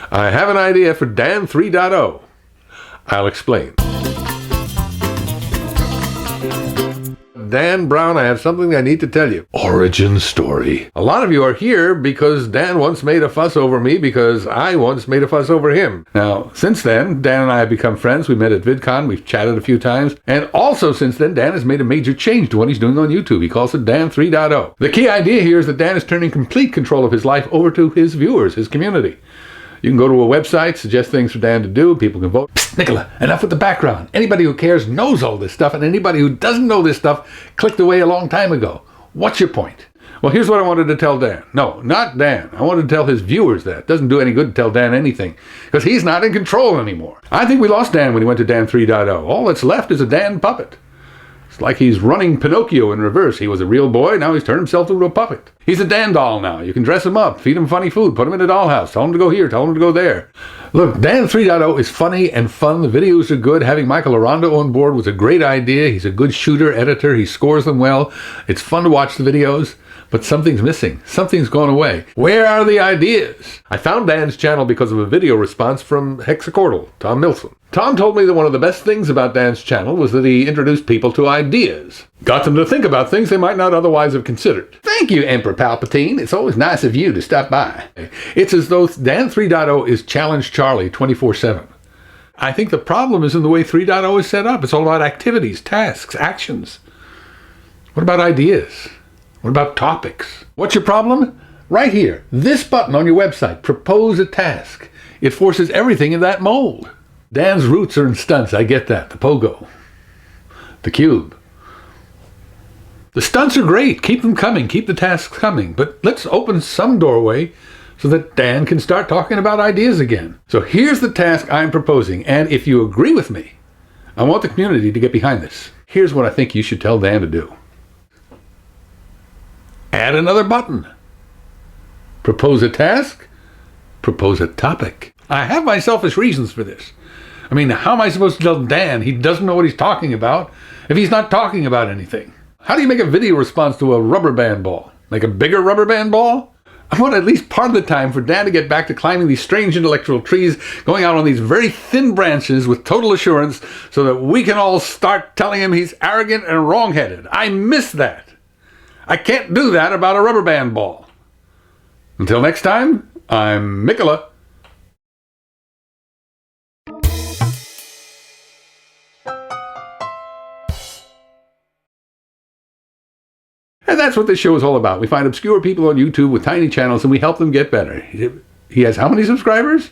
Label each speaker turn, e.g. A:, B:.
A: I have an idea for Dan 3.0. I'll explain. Dan Brown, I have something I need to tell you. Origin story. A lot of you are here because Dan once made a fuss over me because I once made a fuss over him. Now, since then, Dan and I have become friends. We met at VidCon. We've chatted a few times. And also since then, Dan has made a major change to what he's doing on YouTube. He calls it Dan 3.0. The key idea here is that Dan is turning complete control of his life over to his viewers, his community. You can go to a website, suggest things for Dan to do. People can vote. Psst, mickeleh, enough with the background. Anybody who cares knows all this stuff, and anybody who doesn't know this stuff clicked away a long time ago. What's your point? Well, here's what I wanted to tell Dan. No, not Dan. I wanted to tell his viewers that. It doesn't do any good to tell Dan anything, because he's not in control anymore. I think we lost Dan when he went to Dan 3.0. All that's left is a Dan puppet. It's like he's running Pinocchio in reverse. He was a real boy, now he's turned himself into a puppet. He's a Dan doll now. You can dress him up, feed him funny food, put him in a dollhouse, tell him to go here, tell him to go there. Look, Dan 3.0 is funny and fun. The videos are good. Having Michael Aranda on board was a great idea. He's a good shooter, editor. He scores them well. It's fun to watch the videos. But something's missing. Something's gone away. Where are the ideas? I found Dan's channel because of a video response from Hexacordial, Tom Milsom. Tom told me that one of the best things about Dan's channel was that he introduced people to ideas. Got them to think about things they might not otherwise have considered. Thank you, Emperor Palpatine. It's always nice of you to stop by. It's as though Dan 3.0 is Challenge Charlie 24/7. I think the problem is in the way 3.0 is set up. It's all about activities, tasks, actions. What about ideas? What about topics? What's your problem? Right here, this button on your website, propose a task. It forces everything in that mold. Dan's roots are in stunts, I get that. The pogo, the cube. The stunts are great. Keep them coming. Keep the tasks coming. But let's open some doorway so that Dan can start talking about ideas again. So here's the task I'm proposing. And if you agree with me, I want the community to get behind this. Here's what I think you should tell Dan to do. Add another button. Propose a task. Propose a topic. I have my selfish reasons for this. I mean, how am I supposed to tell Dan he doesn't know what he's talking about if he's not talking about anything? How do you make a video response to a rubber band ball? Make a bigger rubber band ball? I want at least part of the time for Dan to get back to climbing these strange intellectual trees, going out on these very thin branches with total assurance so that we can all start telling him he's arrogant and wrong-headed. I miss that. I can't do that about a rubber band ball. Until next time, I'm mickeleh. And that's what this show is all about. We find obscure people on YouTube with tiny channels and we help them get better. He has how many subscribers?